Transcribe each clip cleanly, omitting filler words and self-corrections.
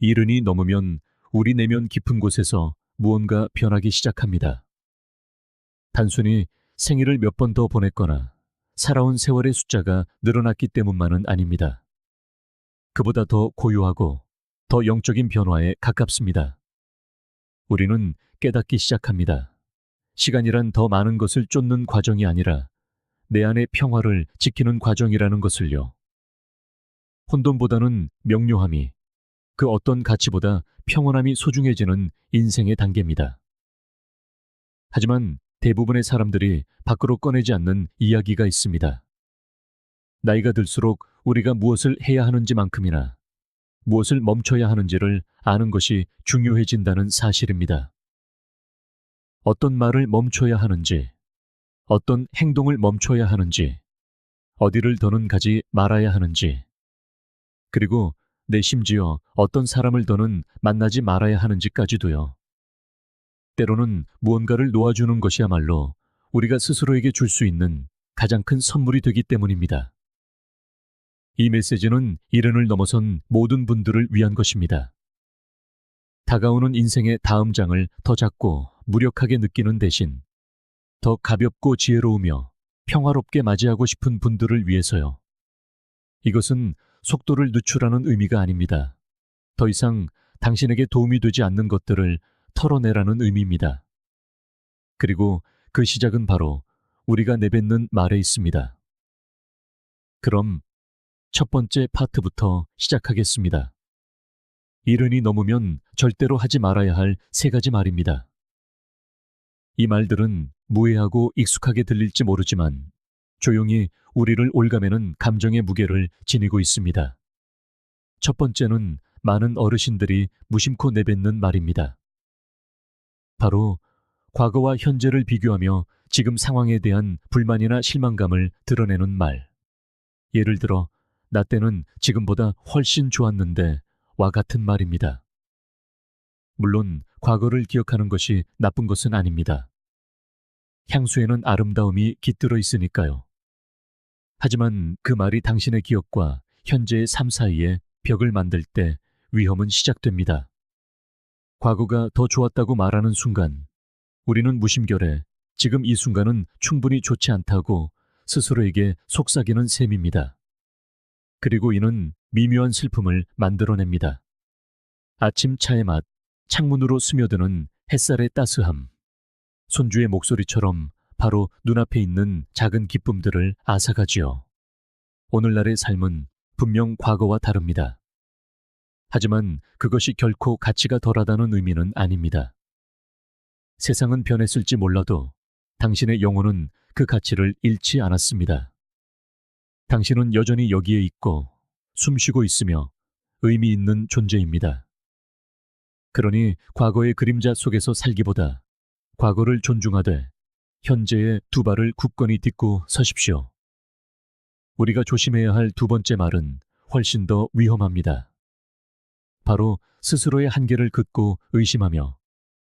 이른이 넘으면 우리 내면 깊은 곳에서 무언가 변하기 시작합니다. 단순히 생일을 몇 번 더 보냈거나 살아온 세월의 숫자가 늘어났기 때문만은 아닙니다. 그보다 더 고요하고 더 영적인 변화에 가깝습니다. 우리는 깨닫기 시작합니다. 시간이란 더 많은 것을 쫓는 과정이 아니라 내 안의 평화를 지키는 과정이라는 것을요. 혼돈보다는 명료함이, 그 어떤 가치보다 평온함이 소중해지는 인생의 단계입니다. 하지만 대부분의 사람들이 밖으로 꺼내지 않는 이야기가 있습니다. 나이가 들수록 우리가 무엇을 해야 하는지만큼이나 무엇을 멈춰야 하는지를 아는 것이 중요해진다는 사실입니다. 어떤 말을 멈춰야 하는지, 어떤 행동을 멈춰야 하는지, 어디를 더는 가지 말아야 하는지, 그리고 내 심지어 어떤 사람을 더는 만나지 말아야 하는지까지도요. 때로는 무언가를 놓아주는 것이야말로 우리가 스스로에게 줄 수 있는 가장 큰 선물이 되기 때문입니다. 이 메시지는 이른을 넘어선 모든 분들을 위한 것입니다. 다가오는 인생의 다음 장을 더 작고 무력하게 느끼는 대신 더 가볍고 지혜로우며 평화롭게 맞이하고 싶은 분들을 위해서요. 이것은 속도를 늦추라는 의미가 아닙니다. 더 이상 당신에게 도움이 되지 않는 것들을 털어내라는 의미입니다. 그리고 그 시작은 바로 우리가 내뱉는 말에 있습니다. 그럼 첫 번째 파트부터 시작하겠습니다. 이른이 넘으면 절대로 하지 말아야 할 3가지 말입니다. 이 말들은 무해하고 익숙하게 들릴지 모르지만 조용히 우리를 올가매는 감정의 무게를 지니고 있습니다. 첫 번째는 많은 어르신들이 무심코 내뱉는 말입니다. 바로 과거와 현재를 비교하며 지금 상황에 대한 불만이나 실망감을 드러내는 말. 예를 들어, 나 때는 지금보다 훨씬 좋았는데 와 같은 말입니다. 물론 과거를 기억하는 것이 나쁜 것은 아닙니다. 향수에는 아름다움이 깃들어 있으니까요. 하지만 그 말이 당신의 기억과 현재의 삶 사이에 벽을 만들 때 위험은 시작됩니다. 과거가 더 좋았다고 말하는 순간 우리는 무심결에 지금 이 순간은 충분히 좋지 않다고 스스로에게 속삭이는 셈입니다. 그리고 이는 미묘한 슬픔을 만들어냅니다. 아침 차의 맛, 창문으로 스며드는 햇살의 따스함, 손주의 목소리처럼 바로 눈앞에 있는 작은 기쁨들을 앗아가지요. 오늘날의 삶은 분명 과거와 다릅니다. 하지만 그것이 결코 가치가 덜하다는 의미는 아닙니다. 세상은 변했을지 몰라도 당신의 영혼은 그 가치를 잃지 않았습니다. 당신은 여전히 여기에 있고 숨쉬고 있으며 의미 있는 존재입니다. 그러니 과거의 그림자 속에서 살기보다 과거를 존중하되 현재의 2발을 굳건히 딛고 서십시오. 우리가 조심해야 할 2번째 말은 훨씬 더 위험합니다. 바로 스스로의 한계를 긋고 의심하며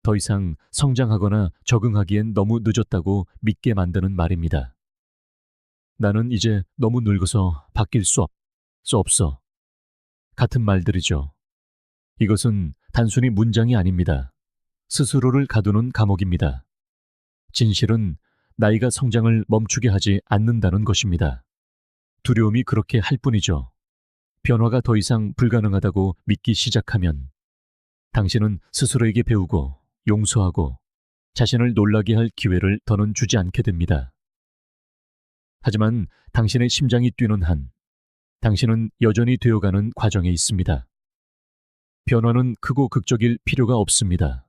더 이상 성장하거나 적응하기엔 너무 늦었다고 믿게 만드는 말입니다. 나는 이제 너무 늙어서 바뀔 수 없어. 같은 말들이죠. 이것은 단순히 문장이 아닙니다. 스스로를 가두는 감옥입니다. 진실은 나이가 성장을 멈추게 하지 않는다는 것입니다. 두려움이 그렇게 할 뿐이죠. 변화가 더 이상 불가능하다고 믿기 시작하면 당신은 스스로에게 배우고 용서하고 자신을 놀라게 할 기회를 더는 주지 않게 됩니다. 하지만 당신의 심장이 뛰는 한 당신은 여전히 되어가는 과정에 있습니다. 변화는 크고 극적일 필요가 없습니다.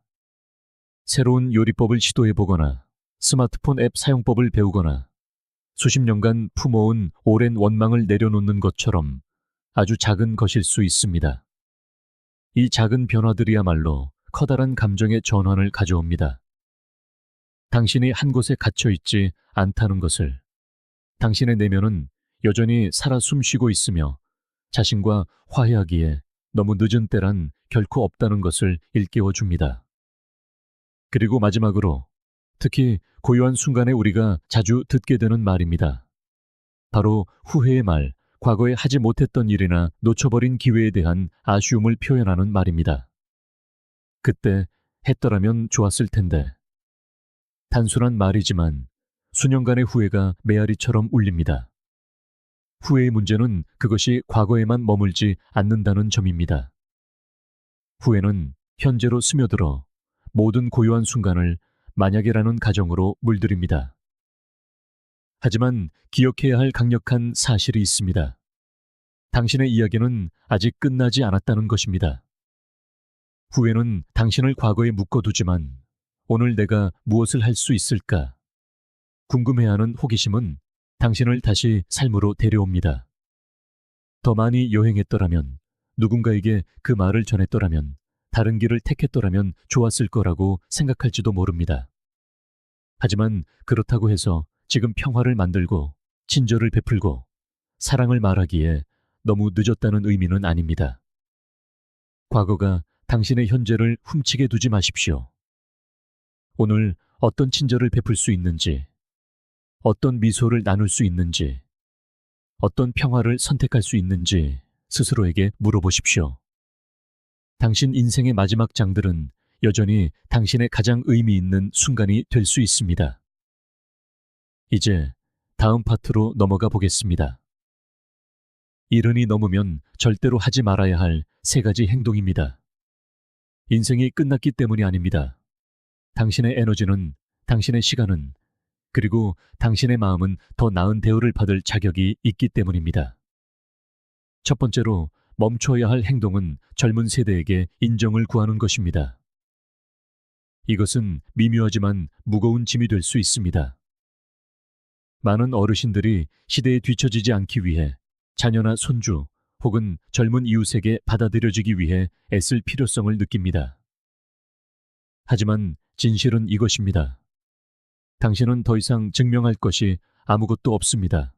새로운 요리법을 시도해보거나 스마트폰 앱 사용법을 배우거나 수십 년간 품어온 오랜 원망을 내려놓는 것처럼 아주 작은 것일 수 있습니다. 이 작은 변화들이야말로 커다란 감정의 전환을 가져옵니다. 당신이 한 곳에 갇혀 있지 않다는 것을, 당신의 내면은 여전히 살아 숨쉬고 있으며 자신과 화해하기에 너무 늦은 때란 결코 없다는 것을 일깨워 줍니다. 그리고 마지막으로 특히 고요한 순간에 우리가 자주 듣게 되는 말입니다. 바로 후회의 말, 과거에 하지 못했던 일이나 놓쳐버린 기회에 대한 아쉬움을 표현하는 말입니다. 그때 했더라면 좋았을 텐데. 단순한 말이지만 수년간의 후회가 메아리처럼 울립니다. 후회의 문제는 그것이 과거에만 머물지 않는다는 점입니다. 후회는 현재로 스며들어 모든 고요한 순간을 만약이라는 가정으로 물들입니다. 하지만 기억해야 할 강력한 사실이 있습니다. 당신의 이야기는 아직 끝나지 않았다는 것입니다. 후회는 당신을 과거에 묶어두지만 오늘 내가 무엇을 할 수 있을까? 궁금해하는 호기심은 당신을 다시 삶으로 데려옵니다. 더 많이 여행했더라면, 누군가에게 그 말을 전했더라면, 다른 길을 택했더라면 좋았을 거라고 생각할지도 모릅니다. 하지만 그렇다고 해서 지금 평화를 만들고 친절을 베풀고 사랑을 말하기에 너무 늦었다는 의미는 아닙니다. 과거가 당신의 현재를 훔치게 두지 마십시오. 오늘 어떤 친절을 베풀 수 있는지, 어떤 미소를 나눌 수 있는지, 어떤 평화를 선택할 수 있는지 스스로에게 물어보십시오. 당신 인생의 마지막 장들은 여전히 당신의 가장 의미 있는 순간이 될 수 있습니다. 이제 다음 파트로 넘어가 보겠습니다. 이른이 넘으면 절대로 하지 말아야 할 3가지 행동입니다. 인생이 끝났기 때문이 아닙니다. 당신의 에너지는, 당신의 시간은, 그리고 당신의 마음은 더 나은 대우를 받을 자격이 있기 때문입니다. 첫 번째로 멈춰야 할 행동은 젊은 세대에게 인정을 구하는 것입니다. 이것은 미묘하지만 무거운 짐이 될 수 있습니다. 많은 어르신들이 시대에 뒤처지지 않기 위해 자녀나 손주 혹은 젊은 이웃에게 받아들여지기 위해 애쓸 필요성을 느낍니다. 하지만 진실은 이것입니다. 당신은 더 이상 증명할 것이 아무것도 없습니다.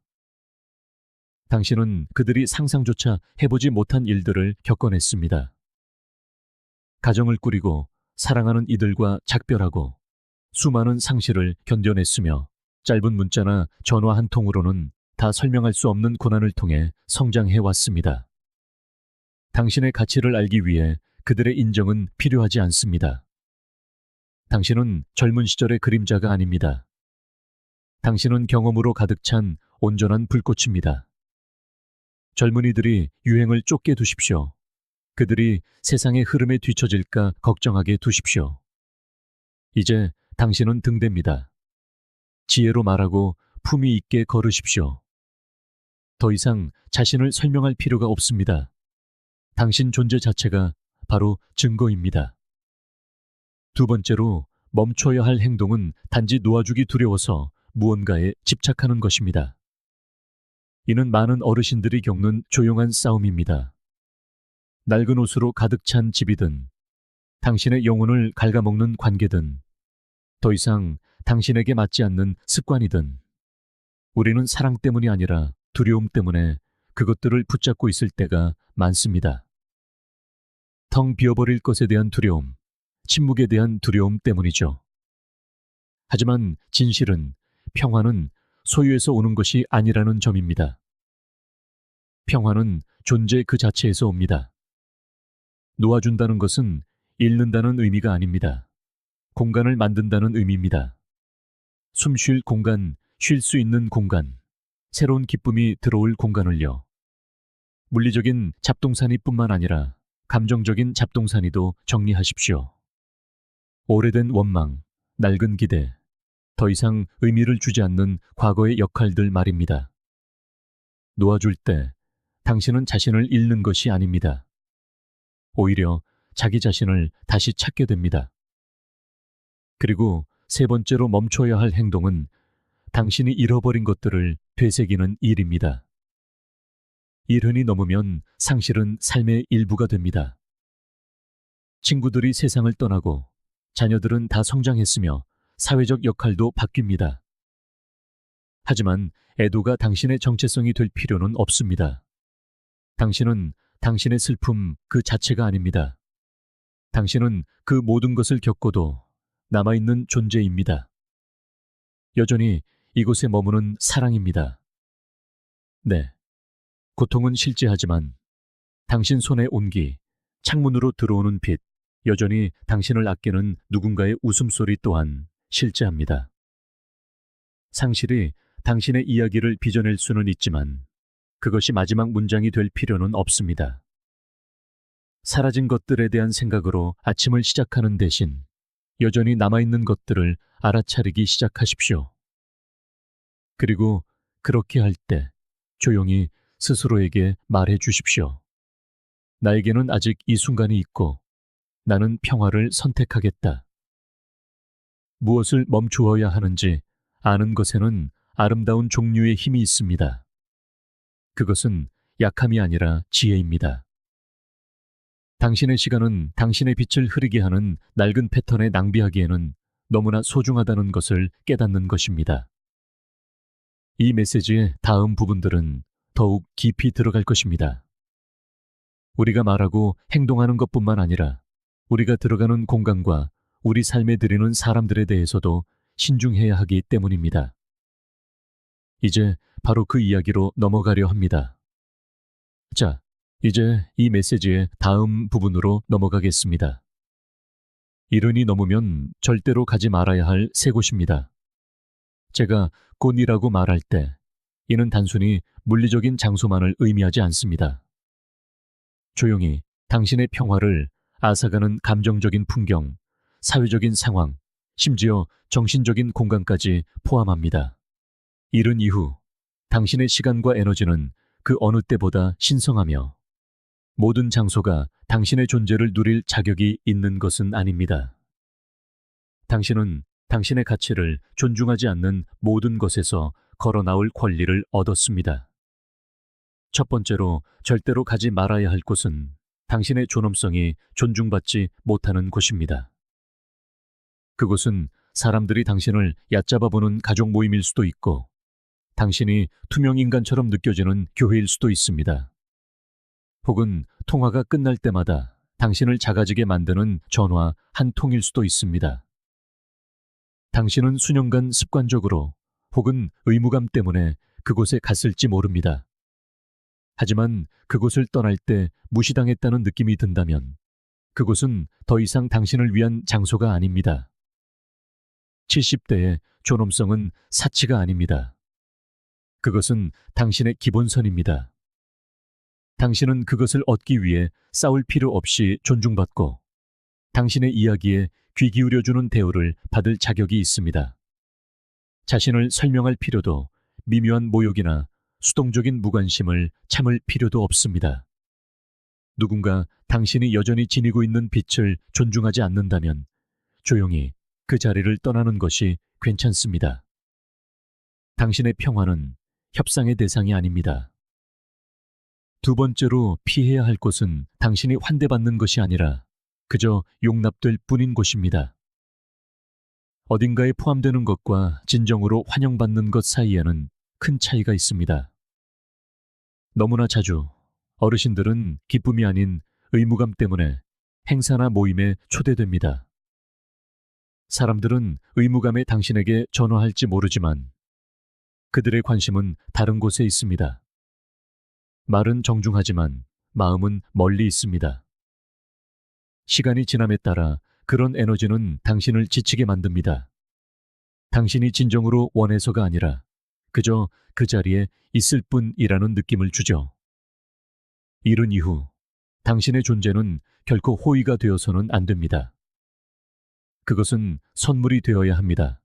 당신은 그들이 상상조차 해보지 못한 일들을 겪어냈습니다. 가정을 꾸리고 사랑하는 이들과 작별하고 수많은 상실을 견뎌냈으며 짧은 문자나 전화 한 통으로는 다 설명할 수 없는 고난을 통해 성장해 왔습니다. 당신의 가치를 알기 위해 그들의 인정은 필요하지 않습니다. 당신은 젊은 시절의 그림자가 아닙니다. 당신은 경험으로 가득 찬 온전한 불꽃입니다. 젊은이들이 유행을 쫓게 두십시오. 그들이 세상의 흐름에 뒤처질까 걱정하게 두십시오. 이제 당신은 등대입니다. 지혜로 말하고 품위 있게 걸으십시오. 더 이상 자신을 설명할 필요가 없습니다. 당신 존재 자체가 바로 증거입니다. 두 번째로 멈춰야 할 행동은 단지 놓아주기 두려워서 무언가에 집착하는 것입니다. 이는 많은 어르신들이 겪는 조용한 싸움입니다. 낡은 옷으로 가득 찬 집이든 당신의 영혼을 갉아먹는 관계든 더 이상 당신에게 맞지 않는 습관이든 우리는 사랑 때문이 아니라 두려움 때문에 그것들을 붙잡고 있을 때가 많습니다. 텅 비어버릴 것에 대한 두려움, 침묵에 대한 두려움 때문이죠. 하지만 진실은 평화는 소유에서 오는 것이 아니라는 점입니다. 평화는 존재 그 자체에서 옵니다. 놓아준다는 것은 잃는다는 의미가 아닙니다. 공간을 만든다는 의미입니다. 숨 쉴 공간, 쉴 수 있는 공간, 새로운 기쁨이 들어올 공간을요. 물리적인 잡동사니 뿐만 아니라 감정적인 잡동사니도 정리하십시오. 오래된 원망, 낡은 기대, 더 이상 의미를 주지 않는 과거의 역할들 말입니다. 놓아줄 때 당신은 자신을 잃는 것이 아닙니다. 오히려 자기 자신을 다시 찾게 됩니다. 그리고 세 번째로 멈춰야 할 행동은 당신이 잃어버린 것들을 되새기는 일입니다. 일흔이 넘으면 상실은 삶의 일부가 됩니다. 친구들이 세상을 떠나고 자녀들은 다 성장했으며 사회적 역할도 바뀝니다. 하지만 애도가 당신의 정체성이 될 필요는 없습니다. 당신은 당신의 슬픔 그 자체가 아닙니다. 당신은 그 모든 것을 겪고도 남아있는 존재입니다. 여전히 이곳에 머무는 사랑입니다. 네, 고통은 실제하지만 당신 손의 온기, 창문으로 들어오는 빛, 여전히 당신을 아끼는 누군가의 웃음소리 또한 실제합니다. 상실이 당신의 이야기를 빚어낼 수는 있지만 그것이 마지막 문장이 될 필요는 없습니다. 사라진 것들에 대한 생각으로 아침을 시작하는 대신 여전히 남아있는 것들을 알아차리기 시작하십시오. 그리고 그렇게 할 때 조용히 스스로에게 말해 주십시오. 나에게는 아직 이 순간이 있고 나는 평화를 선택하겠다. 무엇을 멈추어야 하는지 아는 것에는 아름다운 종류의 힘이 있습니다. 그것은 약함이 아니라 지혜입니다. 당신의 시간은 당신의 빛을 흐리게 하는 낡은 패턴에 낭비하기에는 너무나 소중하다는 것을 깨닫는 것입니다. 이 메시지의 다음 부분들은 더욱 깊이 들어갈 것입니다. 우리가 말하고 행동하는 것뿐만 아니라 우리가 들어가는 공간과 우리 삶에 들이는 사람들에 대해서도 신중해야 하기 때문입니다. 이제 바로 그 이야기로 넘어가려 합니다. 자, 이제 이 메시지의 다음 부분으로 넘어가겠습니다. 이른이 넘으면 절대로 가지 말아야 할 세 곳입니다. 제가 곤이라고 말할 때 이는 단순히 물리적인 장소만을 의미하지 않습니다. 조용히 당신의 평화를 앗아가는 감정적인 풍경, 사회적인 상황, 심지어 정신적인 공간까지 포함합니다. 이른 이후 당신의 시간과 에너지는 그 어느 때보다 신성하며 모든 장소가 당신의 존재를 누릴 자격이 있는 것은 아닙니다. 당신은 당신의 가치를 존중하지 않는 모든 것에서 걸어 나올 권리를 얻었습니다. 첫 번째로 절대로 가지 말아야 할 곳은 당신의 존엄성이 존중받지 못하는 곳입니다. 그곳은 사람들이 당신을 얕잡아 보는 가족 모임일 수도 있고 당신이 투명인간처럼 느껴지는 교회일 수도 있습니다. 혹은 통화가 끝날 때마다 당신을 작아지게 만드는 전화 한 통일 수도 있습니다. 당신은 수년간 습관적으로 혹은 의무감 때문에 그곳에 갔을지 모릅니다. 하지만 그곳을 떠날 때 무시당했다는 느낌이 든다면 그곳은 더 이상 당신을 위한 장소가 아닙니다. 70대의 존엄성은 사치가 아닙니다. 그것은 당신의 기본선입니다. 당신은 그것을 얻기 위해 싸울 필요 없이 존중받고 당신의 이야기에 귀 기울여주는 대우를 받을 자격이 있습니다. 자신을 설명할 필요도 미묘한 모욕이나 수동적인 무관심을 참을 필요도 없습니다. 누군가 당신이 여전히 지니고 있는 빛을 존중하지 않는다면 조용히 그 자리를 떠나는 것이 괜찮습니다. 당신의 평화는 협상의 대상이 아닙니다. 두 번째로 피해야 할 곳은 당신이 환대받는 것이 아니라 그저 용납될 뿐인 곳입니다. 어딘가에 포함되는 것과 진정으로 환영받는 것 사이에는 큰 차이가 있습니다. 너무나 자주 어르신들은 기쁨이 아닌 의무감 때문에 행사나 모임에 초대됩니다. 사람들은 의무감에 당신에게 전화할지 모르지만 그들의 관심은 다른 곳에 있습니다. 말은 정중하지만 마음은 멀리 있습니다. 시간이 지남에 따라 그런 에너지는 당신을 지치게 만듭니다. 당신이 진정으로 원해서가 아니라 그저 그 자리에 있을 뿐이라는 느낌을 주죠. 이른 이후 당신의 존재는 결코 호의가 되어서는 안 됩니다. 그것은 선물이 되어야 합니다.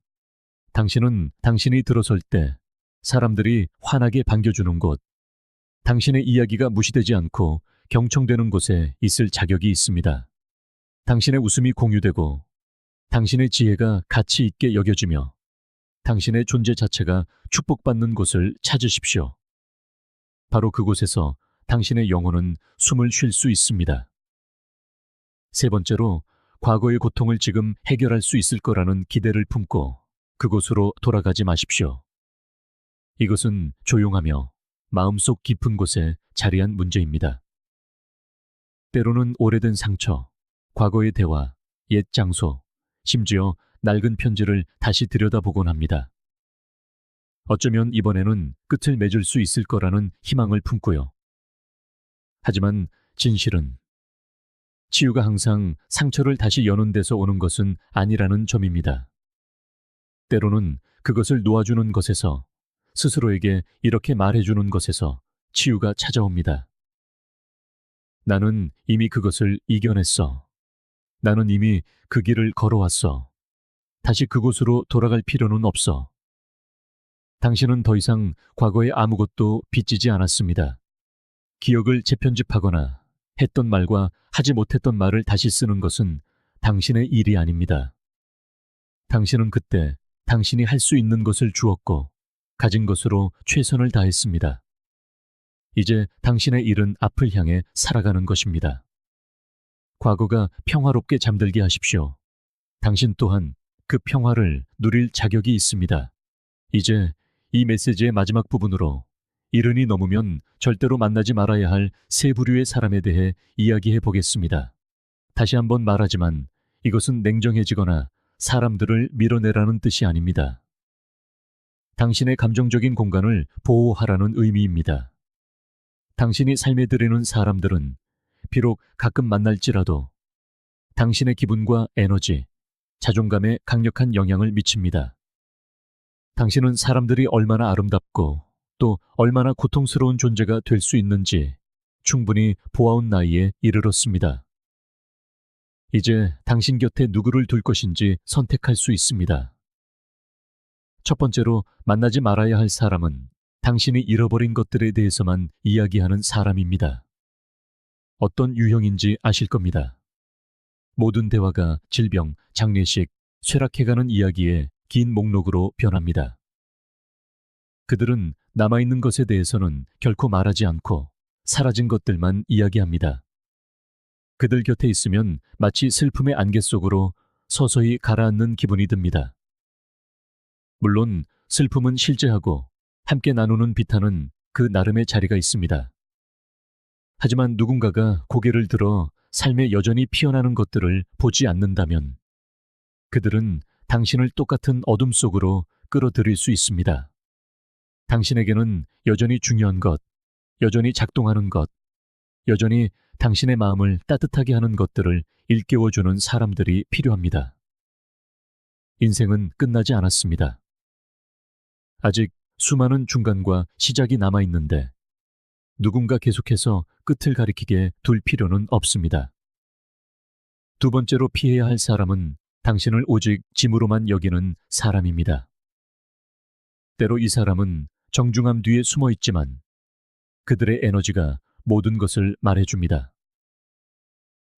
당신은 당신이 들어설 때 사람들이 환하게 반겨주는 곳, 당신의 이야기가 무시되지 않고 경청되는 곳에 있을 자격이 있습니다. 당신의 웃음이 공유되고 당신의 지혜가 가치 있게 여겨지며 당신의 존재 자체가 축복받는 곳을 찾으십시오. 바로 그곳에서 당신의 영혼은 숨을 쉴 수 있습니다. 세 번째로 과거의 고통을 지금 해결할 수 있을 거라는 기대를 품고 그곳으로 돌아가지 마십시오. 이것은 조용하며 마음속 깊은 곳에 자리한 문제입니다. 때로는 오래된 상처, 과거의 대화, 옛 장소, 심지어 낡은 편지를 다시 들여다보곤 합니다. 어쩌면 이번에는 끝을 맺을 수 있을 거라는 희망을 품고요. 하지만 진실은 치유가 항상 상처를 다시 여는 데서 오는 것은 아니라는 점입니다. 때로는 그것을 놓아주는 것에서, 스스로에게 이렇게 말해주는 것에서 치유가 찾아옵니다. 나는 이미 그것을 이겨냈어. 나는 이미 그 길을 걸어왔어. 다시 그곳으로 돌아갈 필요는 없어. 당신은 더 이상 과거에 아무것도 빚지지 않았습니다. 기억을 재편집하거나 했던 말과 하지 못했던 말을 다시 쓰는 것은 당신의 일이 아닙니다. 당신은 그때 당신이 할 수 있는 것을 주었고 가진 것으로 최선을 다했습니다. 이제 당신의 일은 앞을 향해 살아가는 것입니다. 과거가 평화롭게 잠들게 하십시오. 당신 또한 그 평화를 누릴 자격이 있습니다. 이제 이 메시지의 마지막 부분으로 이른이 넘으면 절대로 만나지 말아야 할 세 부류의 사람에 대해 이야기해 보겠습니다. 다시 한번 말하지만 이것은 냉정해지거나 사람들을 밀어내라는 뜻이 아닙니다. 당신의 감정적인 공간을 보호하라는 의미입니다. 당신이 삶에 들이는 사람들은 비록 가끔 만날지라도 당신의 기분과 에너지, 자존감에 강력한 영향을 미칩니다. 당신은 사람들이 얼마나 아름답고 또 얼마나 고통스러운 존재가 될 수 있는지 충분히 보아온 나이에 이르렀습니다. 이제 당신 곁에 누구를 둘 것인지 선택할 수 있습니다. 첫 번째로 만나지 말아야 할 사람은 당신이 잃어버린 것들에 대해서만 이야기하는 사람입니다. 어떤 유형인지 아실 겁니다. 모든 대화가 질병, 장례식, 쇠락해가는 이야기의 긴 목록으로 변합니다. 그들은 남아있는 것에 대해서는 결코 말하지 않고 사라진 것들만 이야기합니다. 그들 곁에 있으면 마치 슬픔의 안개 속으로 서서히 가라앉는 기분이 듭니다. 물론 슬픔은 실제하고 함께 나누는 비탄은 그 나름의 자리가 있습니다. 하지만 누군가가 고개를 들어 삶에 여전히 피어나는 것들을 보지 않는다면 그들은 당신을 똑같은 어둠 속으로 끌어들일 수 있습니다. 당신에게는 여전히 중요한 것, 여전히 작동하는 것, 여전히 당신의 마음을 따뜻하게 하는 것들을 일깨워주는 사람들이 필요합니다. 인생은 끝나지 않았습니다. 아직 수많은 중간과 시작이 남아있는데 누군가 계속해서 끝을 가리키게 둘 필요는 없습니다. 두 번째로 피해야 할 사람은 당신을 오직 짐으로만 여기는 사람입니다. 때로 이 사람은 정중함 뒤에 숨어 있지만 그들의 에너지가 모든 것을 말해줍니다.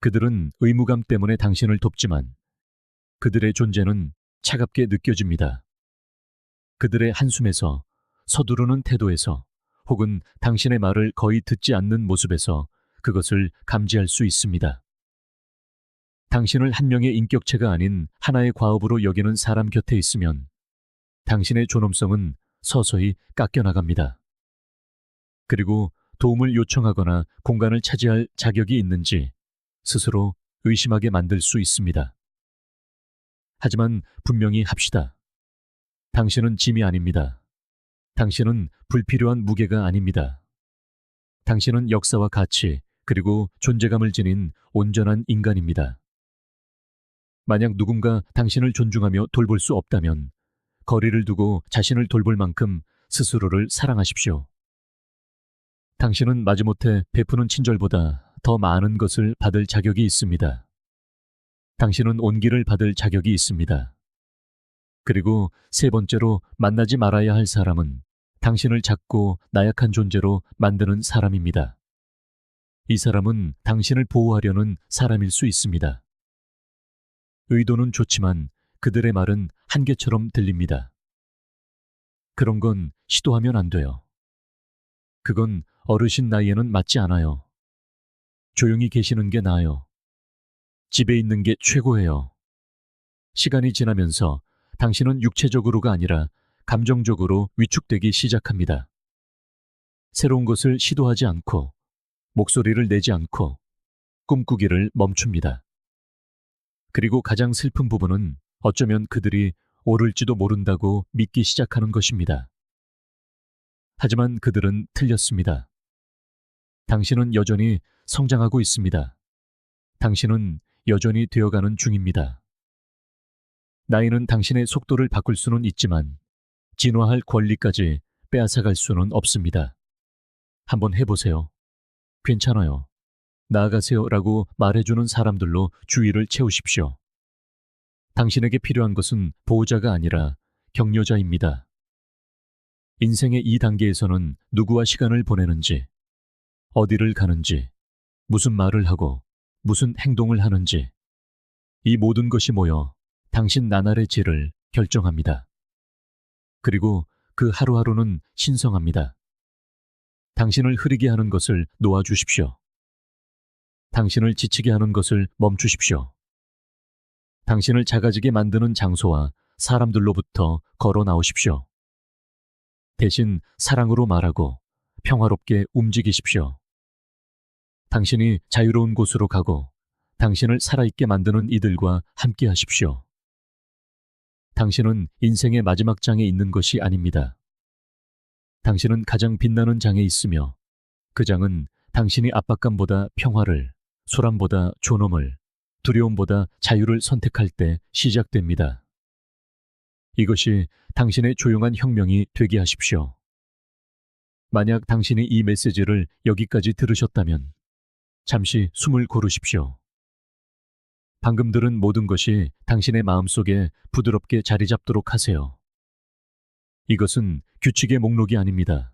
그들은 의무감 때문에 당신을 돕지만 그들의 존재는 차갑게 느껴집니다. 그들의 한숨에서, 서두르는 태도에서, 혹은 당신의 말을 거의 듣지 않는 모습에서 그것을 감지할 수 있습니다. 당신을 한 명의 인격체가 아닌 하나의 과업으로 여기는 사람 곁에 있으면 당신의 존엄성은 서서히 깎여나갑니다. 그리고 도움을 요청하거나 공간을 차지할 자격이 있는지 스스로 의심하게 만들 수 있습니다. 하지만 분명히 합시다. 당신은 짐이 아닙니다. 당신은 불필요한 무게가 아닙니다. 당신은 역사와 가치, 그리고 존재감을 지닌 온전한 인간입니다. 만약 누군가 당신을 존중하며 돌볼 수 없다면 거리를 두고 자신을 돌볼 만큼 스스로를 사랑하십시오. 당신은 마지못해 베푸는 친절보다 더 많은 것을 받을 자격이 있습니다. 당신은 온기를 받을 자격이 있습니다. 그리고 세 번째로 만나지 말아야 할 사람은 당신을 작고 나약한 존재로 만드는 사람입니다. 이 사람은 당신을 보호하려는 사람일 수 있습니다. 의도는 좋지만 그들의 말은 한계처럼 들립니다. 그런 건 시도하면 안 돼요. 그건 어르신 나이에는 맞지 않아요. 조용히 계시는 게 나아요. 집에 있는 게 최고예요. 시간이 지나면서 당신은 육체적으로가 아니라 감정적으로 위축되기 시작합니다. 새로운 것을 시도하지 않고 목소리를 내지 않고 꿈꾸기를 멈춥니다. 그리고 가장 슬픈 부분은 어쩌면 그들이 옳을지도 모른다고 믿기 시작하는 것입니다. 하지만 그들은 틀렸습니다. 당신은 여전히 성장하고 있습니다. 당신은 여전히 되어가는 중입니다. 나이는 당신의 속도를 바꿀 수는 있지만 진화할 권리까지 빼앗아갈 수는 없습니다. 한번 해보세요. 괜찮아요. 나아가세요 라고 말해주는 사람들로 주위를 채우십시오. 당신에게 필요한 것은 보호자가 아니라 격려자입니다. 인생의 이 단계에서는 누구와 시간을 보내는지, 어디를 가는지, 무슨 말을 하고 무슨 행동을 하는지, 이 모든 것이 모여 당신 나날의 질을 결정합니다. 그리고 그 하루하루는 신성합니다. 당신을 흐리게 하는 것을 놓아주십시오. 당신을 지치게 하는 것을 멈추십시오. 당신을 작아지게 만드는 장소와 사람들로부터 걸어 나오십시오. 대신 사랑으로 말하고 평화롭게 움직이십시오. 당신이 자유로운 곳으로 가고 당신을 살아있게 만드는 이들과 함께 하십시오. 당신은 인생의 마지막 장에 있는 것이 아닙니다. 당신은 가장 빛나는 장에 있으며 그 장은 당신이 압박감보다 평화를, 소란보다 존엄을, 두려움보다 자유를 선택할 때 시작됩니다. 이것이 당신의 조용한 혁명이 되게 하십시오. 만약 당신이 이 메시지를 여기까지 들으셨다면 잠시 숨을 고르십시오. 방금 들은 모든 것이 당신의 마음속에 부드럽게 자리 잡도록 하세요. 이것은 규칙의 목록이 아닙니다.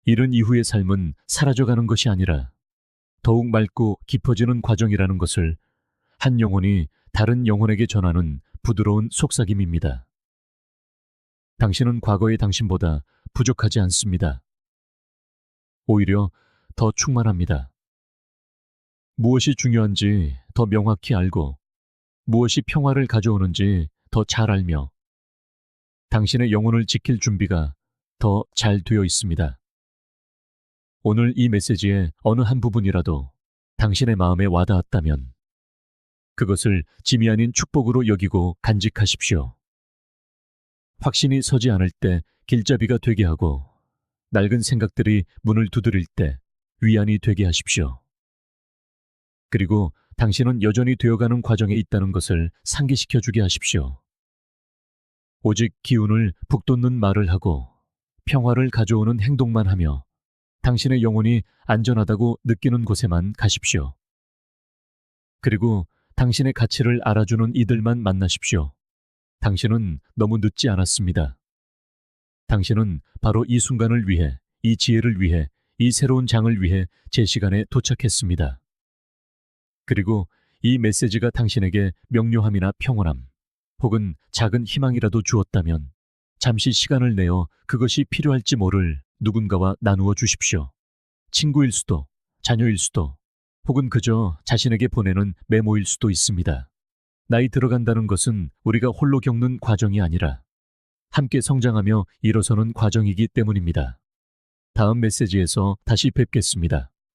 이른 이후의 삶은 사라져가는 것이 아니라 더욱 맑고 깊어지는 과정이라는 것을 한 영혼이 다른 영혼에게 전하는 부드러운 속삭임입니다. 당신은 과거의 당신보다 부족하지 않습니다. 오히려 더 충만합니다. 무엇이 중요한지 더 명확히 알고 무엇이 평화를 가져오는지 더 잘 알며 당신의 영혼을 지킬 준비가 더 잘 되어 있습니다. 오늘 이 메시지의 어느 한 부분이라도 당신의 마음에 와닿았다면 그것을 짐이 아닌 축복으로 여기고 간직하십시오. 확신이 서지 않을 때 길잡이가 되게 하고 낡은 생각들이 문을 두드릴 때 위안이 되게 하십시오. 그리고 당신은 여전히 되어가는 과정에 있다는 것을 상기시켜주게 하십시오. 오직 기운을 북돋는 말을 하고 평화를 가져오는 행동만 하며 당신의 영혼이 안전하다고 느끼는 곳에만 가십시오. 그리고 당신의 가치를 알아주는 이들만 만나십시오. 당신은 너무 늦지 않았습니다. 당신은 바로 이 순간을 위해, 이 지혜를 위해, 이 새로운 장을 위해 제 시간에 도착했습니다. 그리고 이 메시지가 당신에게 명료함이나 평온함, 혹은 작은 희망이라도 주었다면 잠시 시간을 내어 그것이 필요할지 모를 누군가와 나누어 주십시오. 친구일 수도, 자녀일 수도, 혹은 그저 자신에게 보내는 메모일 수도 있습니다. 나이 들어간다는 것은 우리가 홀로 겪는 과정이 아니라 함께 성장하며 일어서는 과정이기 때문입니다. 다음 메시지에서 다시 뵙겠습니다.